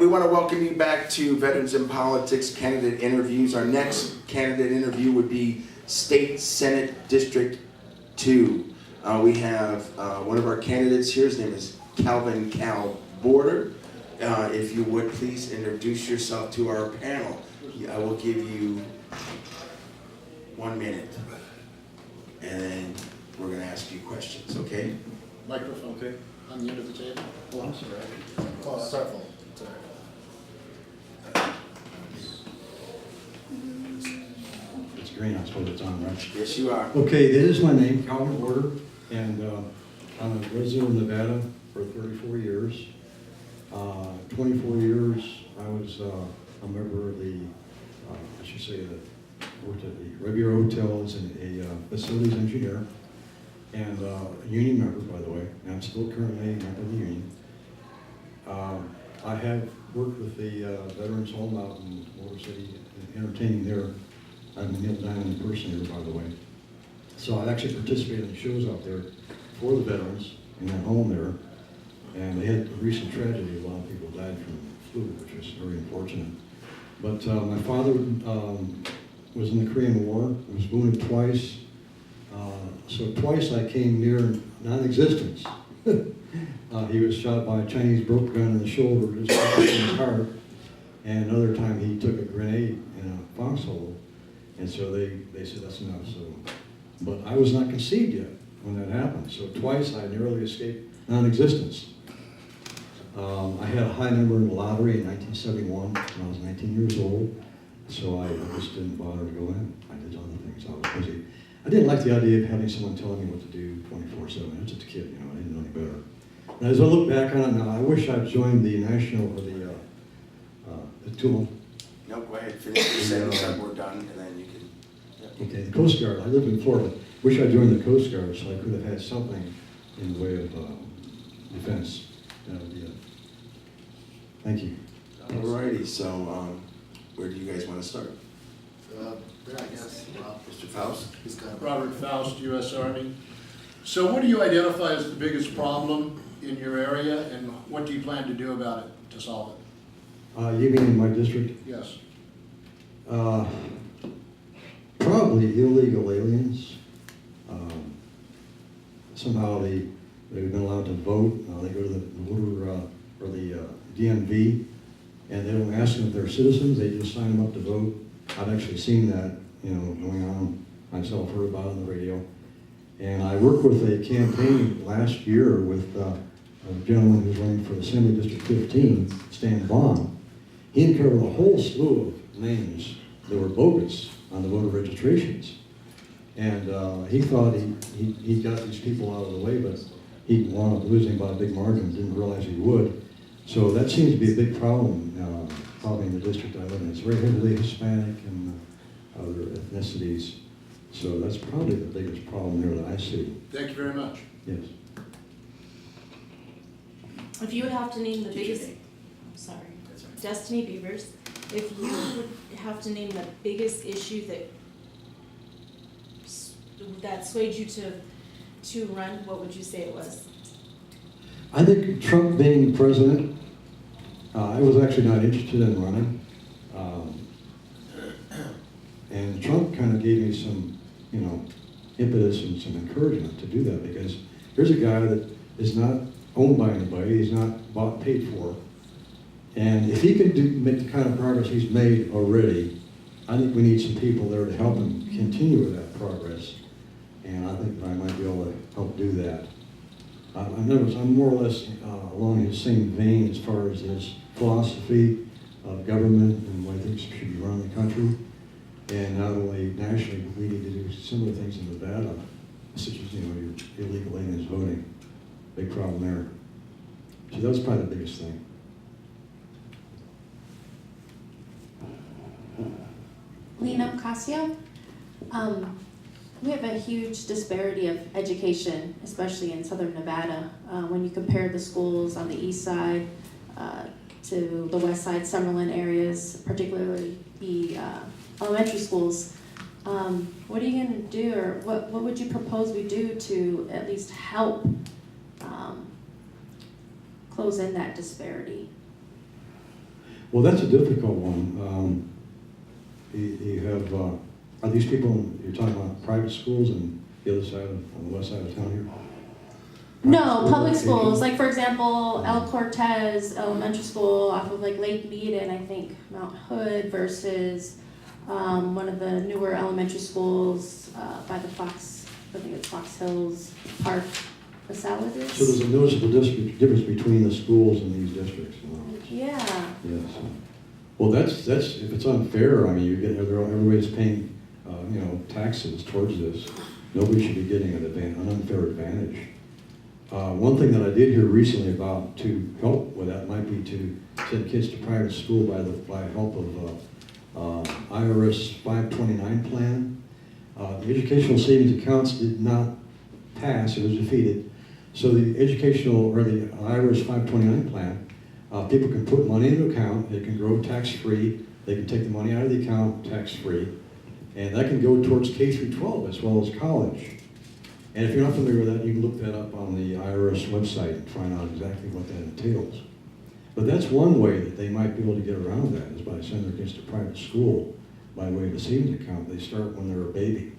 we want to welcome you back to Veterans in Politics candidate interviews. Our next candidate interview would be State Senate District 2. We have one of our candidates here. His name is Calvin Cal Border. If you would please introduce yourself to our panel. I will give you 1 minute, and then we're going to ask you questions, okay? Microphone, okay, on the end of the table. Oh, I'm sorry. Oh, sorry. It's green, I suppose it's on, right? Yes, you are. Okay, that is my name, Calvin Border, and I'm a resident of Nevada for 34 years. 24 years, I was a member of the, I should say, worked at the Riviera Hotels and a facilities engineer, and a union member, by the way, and I'm still currently a member of the union. I have worked with the Veterans Home out in Motor City, entertaining there. I'm Neil Diamond impersonator, by the way. So I actually participated in shows out there for the veterans in that home there. And they had a recent tragedy. A lot of people died from flu, which was very unfortunate. But my father was in the Korean War, was wounded twice. So twice I came near non-existence. He was shot by a Chinese broke gun in the shoulder, just in his heart. And another time he took a grenade in a foxhole. And so they said, that's enough. So, but I was not conceived yet when that happened. So twice I narrowly escaped non-existence. I had a high number in the lottery in 1971 when I was 19 years old. So I just didn't bother to go in. I did other things. I was busy. I didn't like the idea of having someone telling me what to do 24/7. I was just a kid, I didn't know any better. And as I look back on it now, I wish I'd joined the national or the tool. No, go ahead, finish your sentence, and we're done, and then you can. Yeah. Okay, the Coast Guard. I lived in Florida. Wish I joined the Coast Guard so I could have had something in the way of defense. Thank you. Alrighty, so where do you guys want to start? There, I guess. Mr. Foust? He's got Robert Foust, U.S. Army. So what do you identify as the biggest problem in your area, and what do you plan to do about it to solve it? You mean in my district? Yes. Probably illegal aliens. Somehow they've been allowed to vote. They go to the voter or the DMV, and they don't ask them if they're citizens. They just sign them up to vote. I've actually seen that, going on myself, heard about it on the radio. And I worked with a campaign last year with a gentleman who's running for Assembly District 15, Stan Vaughn. He uncovered a whole slew of names that were bogus on the voter registrations. And he thought he got these people out of the way, but he wound up losing by a big margin, didn't realize he would. So that seems to be a big problem, probably in the district I live in. It's very heavily Hispanic and other ethnicities. So that's probably the biggest problem there that I see. Thank you very much. Yes. If you would have to name the biggest, I'm sorry, Destiny Beavers, if you would have to name the biggest issue that swayed you to run, what would you say it was? I think Trump being president, I was actually not interested in running. And Trump kind of gave me some, impetus and some encouragement to do that, because here's a guy that is not owned by anybody, he's not bought, paid for. And if he can make the kind of progress he's made already, I think we need some people there to help him continue with that progress. And I think I might be able to help do that. I'm more or less along his same vein as far as his philosophy of government and the way things should be run in the country. And not only nationally, but we need to do similar things in Nevada, such as, your illegal aliens voting. Big problem there. So that's probably the biggest thing. Lena, Ocasio. We have a huge disparity of education, especially in southern Nevada. When you compare the schools on the east side to the west side, Summerlin areas, particularly the elementary schools. What are you going to do, or what would you propose we do to at least help close in that disparity? Well, that's a difficult one. You have, are these people, you're talking about private schools and the other side, on the west side of town here? No, public schools, like for example, El Cortez Elementary School off of like Lake Mead and I think Mount Hood versus one of the newer elementary schools by the Fox, I think it's Fox Hills Park, the Saladers. So there's a noticeable difference between the schools in these districts. You know? Yeah. Yes. Well, that's if it's unfair. I mean, you get everybody's paying, taxes towards this. Nobody should be getting an unfair advantage. One thing that I did hear recently about to help with that might be to send kids to private school by help of IRS 529 plan. The educational savings accounts did not pass; it was defeated. So the educational or the IRS 529 plan, people can put money in an account. They can grow tax-free. They can take the money out of the account tax-free, and that can go towards K through 12 as well as college. And if you're not familiar with that, you can look that up on the IRS website and find out exactly what that entails. But that's one way that they might be able to get around that, is by sending their kids to private school by way of a savings account. They start when they're a baby.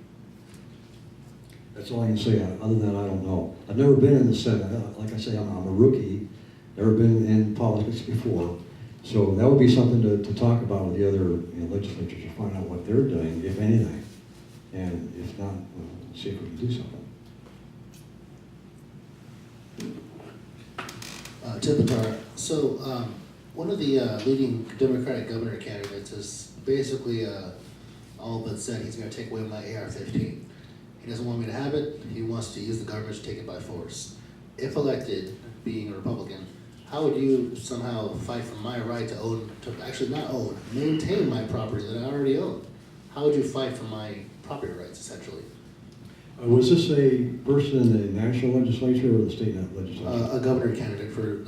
That's all I can say. Other than that, I don't know. I've never been in the Senate. Like I say, I'm a rookie. Never been in politics before. So that would be something to talk about with the other legislatures to find out what they're doing, if anything. And if not, see if we can do something. To Petarra. So, one of the leading Democratic governor candidates has basically all but said he's going to take away my AR-15. He doesn't want me to have it. He wants to use the government to take it by force. If elected, being a Republican, how would you somehow fight for my right to own, to actually not own, maintain my property that I already own? How would you fight for my property rights, essentially? Was this a person in the national legislature or the state legislature? A governor candidate for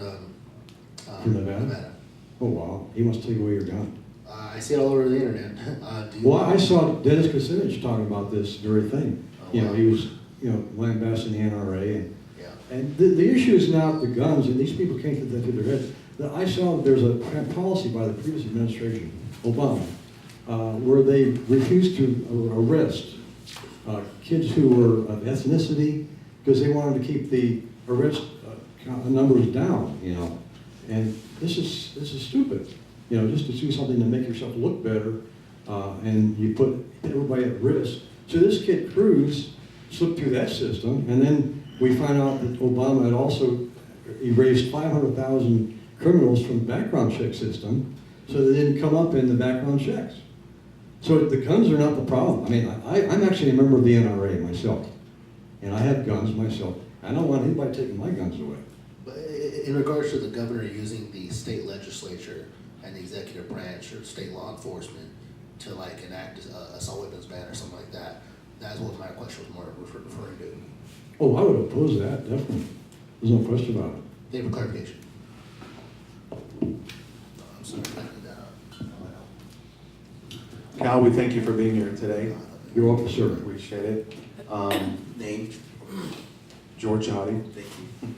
From Nevada? Oh, wow. He must take away your gun. I see it all over the internet. Well, I saw Dennis Kucinich talking about this very thing. Oh, wow. He was, lambasting the NRA. Yeah. And the issue is not the guns, and these people can't get that through their heads. I saw there's a policy by the previous administration, Obama, where they refused to arrest kids who were of ethnicity because they wanted to keep the arrest numbers down, And this is stupid, just to do something to make yourself look better, and you put everybody at risk. So this kid Cruz slipped through that system, and then we find out that Obama had also erased 500,000 criminals from the background check system, so they didn't come up in the background checks. So the guns are not the problem. I mean, I'm actually a member of the NRA myself, and I have guns myself. I don't want anybody taking my guns away. But in regards to the governor using the state legislature and the executive branch or state law enforcement to enact a assault weapons ban or something like that, that's what my question was more referring to. Oh, I would oppose that, definitely. There's no question about it. Thank you for clarification. I'm sorry, I did that. Cal, we thank you for being here today. You're welcome, sir. Appreciate it. Name? George Chehade. Thank you.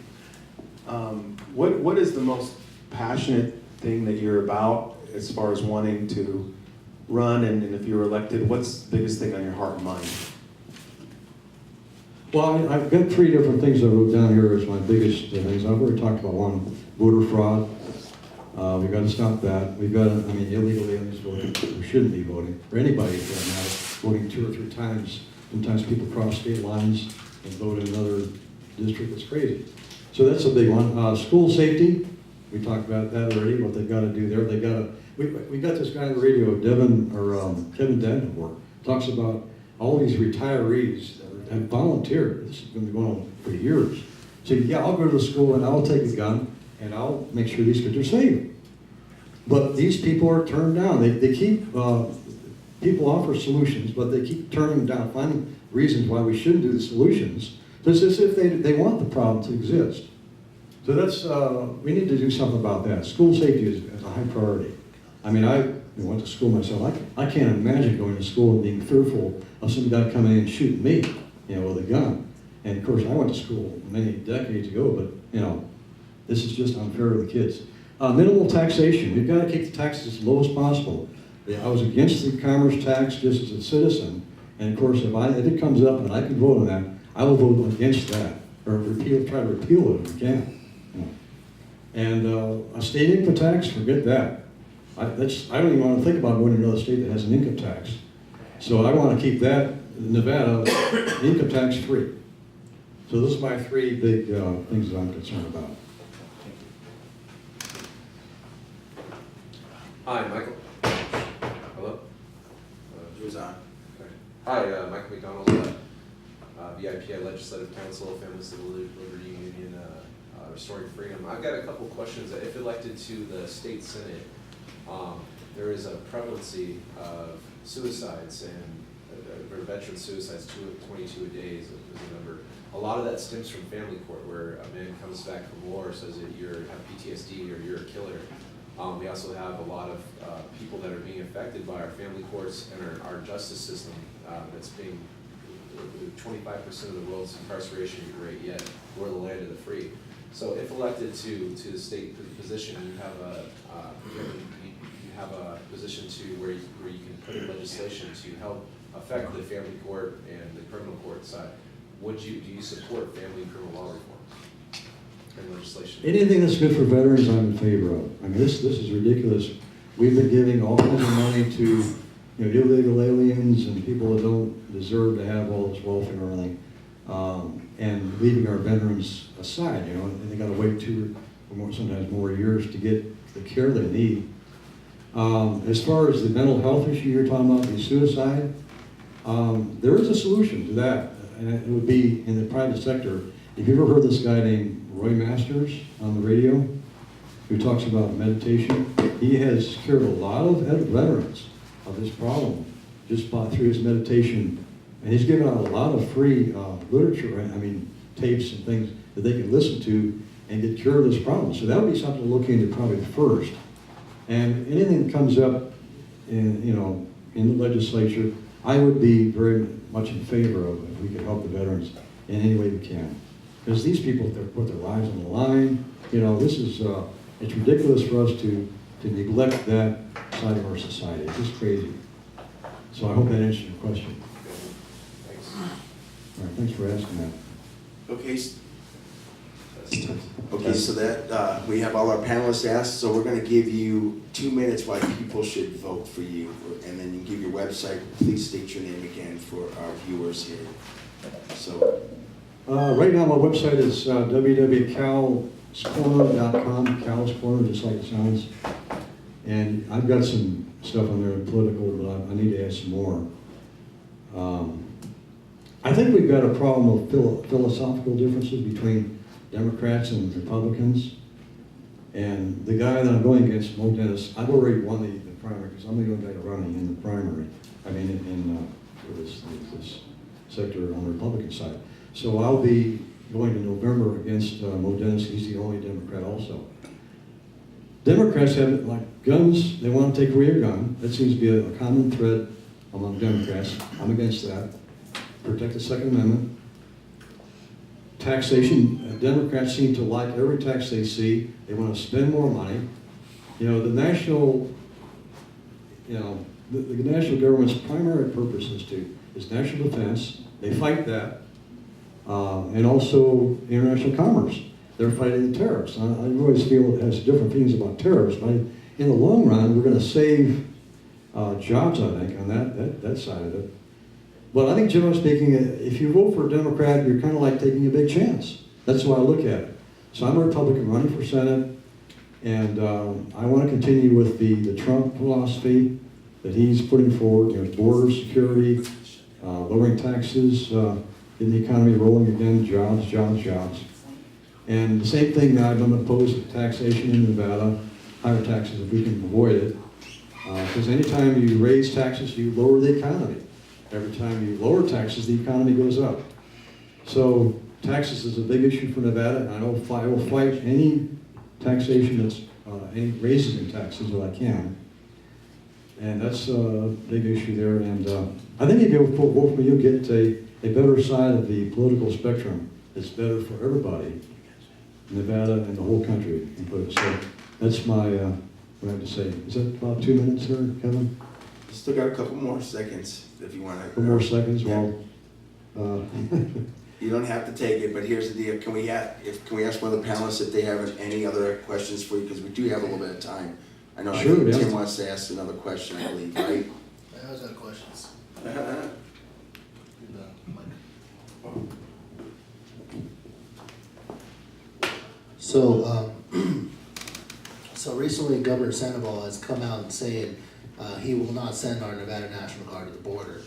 What is the most passionate thing that you're about as far as wanting to run, and if you're elected, what's the biggest thing on your heart and mind? Well, I've got 3 different things I wrote down here as my biggest things. I've already talked about one, voter fraud. We've got to stop that. We've got to, illegal aliens voting who shouldn't be voting, or anybody for that matter, voting 2 or 3 times. Sometimes people cross state lines and vote in another district. It's crazy. So that's a big one. School safety, we talked about that already, what they've got to do there. They got to, we got this guy on the radio, Kevin Davenport, talks about all these retirees that have volunteered. This has been going on for years. So yeah, I'll go to the school and I'll take a gun and I'll make sure these kids are safe. But these people are turned down. They keep, people offer solutions, but they keep turning them down, finding reasons why we shouldn't do the solutions. It's as if they want the problem to exist. So that's, we need to do something about that. School safety is a high priority. I went to school myself. I can't imagine going to school and being fearful of some guy coming in and shooting me, with a gun. And of course, I went to school many decades ago, but, this is just unfair to the kids. Minimal taxation, we've got to keep the taxes as low as possible. Yeah, I was against the commerce tax just as a citizen, and of course, if it comes up and I can vote on that, I will vote against that, or try to repeal it if we can. You know. And a state income tax, forget that. I don't even want to think about going to another state that has an income tax. So I want to keep that, Nevada, income tax free. So those are my three big things that I'm concerned about. Hi, Michael. Hello? Who's on? Okay. Hi, Michael McDonald, VIPI Legislative Council, Family Civil Liberty Union, Restoring Freedom. I've got a couple questions. If elected to the state senate, there is a prevalency of suicides and veteran suicides, 22 a day is a number. A lot of that stems from family court, where a man comes back from war, says that you have PTSD or you're a killer. We also have a lot of people that are being affected by our family courts and our justice system that's being 25% of the world's incarceration rate, yet we're the land of the free. So if elected to the state position, you have a position where you can put in legislation to help affect the family court and the criminal court side. Do you support family and criminal law reform and legislation? Anything that's good for veterans, I'm in favor of. I mean, this is ridiculous. We've been giving all kinds of money to illegal aliens and people that don't deserve to have all this welfare and everything, and leaving our veterans aside. And they got to wait sometimes more years to get the care they need. As far as the mental health issue you're talking about, the suicide, there is a solution to that, and it would be in the private sector. Have you ever heard this guy named Roy Masters on the radio, who talks about meditation? He has cured a lot of veterans of this problem just through his meditation, and he's given out a lot of free literature, tapes and things that they can listen to and get cured of this problem. So that would be something to look into probably first. And anything that comes up in the legislature, I would be very much in favor of if we could help the veterans in any way we can. Because these people put their lives on the line. It's ridiculous for us to neglect that side of our society. It's just crazy. So I hope that answers your question. Thanks. All right, thanks for asking that. Okay, so that, we have all our panelists asked, so we're gonna give you 2 minutes why people should vote for you, and then you give your website. Please state your name again for our viewers here. So. Right now, my website is www.calscorner.com, Cal's Corner, just like it sounds. And I've got some stuff on there political, but I need to add some more. I think we've got a problem of philosophical differences between Democrats and Republicans. And the guy that I'm going against, Mo Dennis, I've already won the primary, because I'm the only guy running in the primary. For this sector on the Republican side. So I'll be going to November against Mo Dennis. He's the only Democrat also. Democrats have, like guns, they want to take away your gun. That seems to be a common thread among Democrats. I'm against that. Protect the Second Amendment. Taxation, Democrats seem to like every tax they see. They want to spend more money. The national, the national government's primary purpose is national defense. They fight that. And also international commerce. They're fighting the tariffs. I always feel it has different feelings about tariffs, but in the long run, we're going to save jobs, I think, on that side of it. But I think, generally speaking, if you vote for a Democrat, you're kind of like taking a big chance. That's the way I look at it. So I'm a Republican running for Senate, and I want to continue with the Trump philosophy that he's putting forward, border security, lowering taxes, getting the economy rolling again, jobs. And the same thing that I'm opposed to taxation in Nevada, higher taxes if we can avoid it. Because anytime you raise taxes, you lower the economy. Every time you lower taxes, the economy goes up. So taxes is a big issue for Nevada, and I will fight any taxation that's, any raises in taxes that I can. And that's a big issue there. And I think if you vote for me, you'll get a better side of the political spectrum. It's better for everybody, Nevada and the whole country, and put it so. that's my, what I have to say. Is that about 2 minutes there, Kevin? Still got a couple more seconds if you want to. Couple more seconds, Yeah. well, You don't have to take it, but here's the deal. Can we ask one of the panelists if they have any other questions for you? Because we do have a little bit of time. I know Sure, I think yeah. Tim wants to ask another question, I believe, right? I always have questions. So, so recently Governor Sandoval has come out and saying he will not send our Nevada National Guard to the border.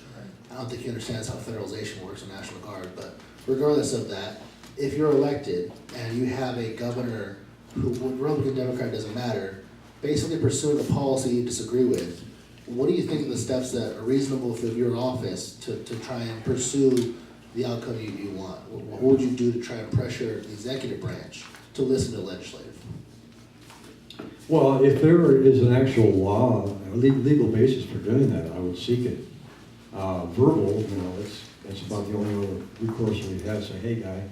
I don't think he understands how federalization works in National Guard, but regardless of that, if you're elected and you have a governor who, Republican, Democrat, doesn't matter, basically pursuing a policy you disagree with, what do you think of the steps that are reasonable for your office to try and pursue the outcome you want? What would you do to try and pressure the executive branch to listen to legislative? well, if there is an actual law, a legal basis for doing that, I would seek it. Verbal, that's about the only other recourse we have. Say, hey, guy,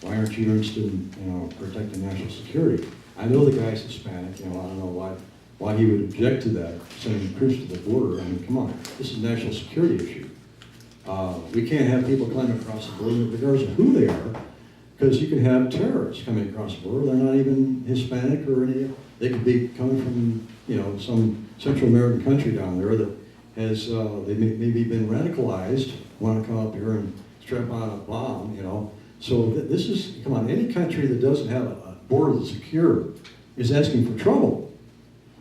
why aren't you interested in, protecting national security? I know the guy's Hispanic. I don't know why he would object to that, sending troops to the border. I mean, come on, this is a national security issue. We can't have people coming across the border, regardless of who they are, because you can have terrorists coming across the border. They're not even Hispanic or any. They could be coming from, some Central American country down there that has they maybe been radicalized, want to come up here and strap on a bomb, So this is, come on, any country that doesn't have a border that's secure is asking for trouble.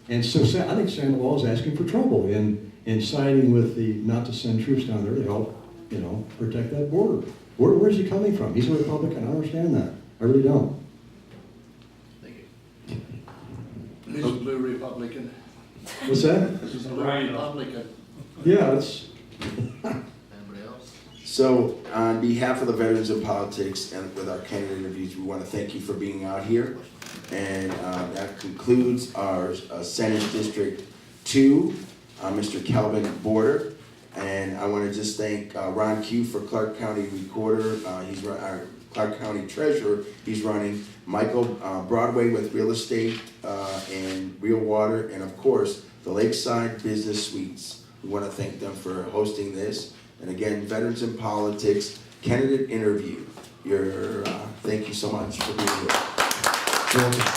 And so I think Sandoval is asking for trouble in siding with the not to send troops down there to help, protect that border. Where's he coming from? He's a Republican. I don't understand that. I really don't. Thank you. He's a blue Republican. What's that? He's a blue Republican. Yeah, it's. Anybody else? So on behalf of the Veterans in Politics and with our candidate interviews, we want to thank you for being out here. And that concludes our Senate District 2, Mr. Calvin Border. And I want to just thank Ron Q for Clark County Recorder. He's our Clark County Treasurer. He's running Michael Broadway with real estate and real water. And of course, the Lakeside Business Suites. We want to thank them for hosting this. And again, Veterans in Politics candidate interview. Thank you so much for being here.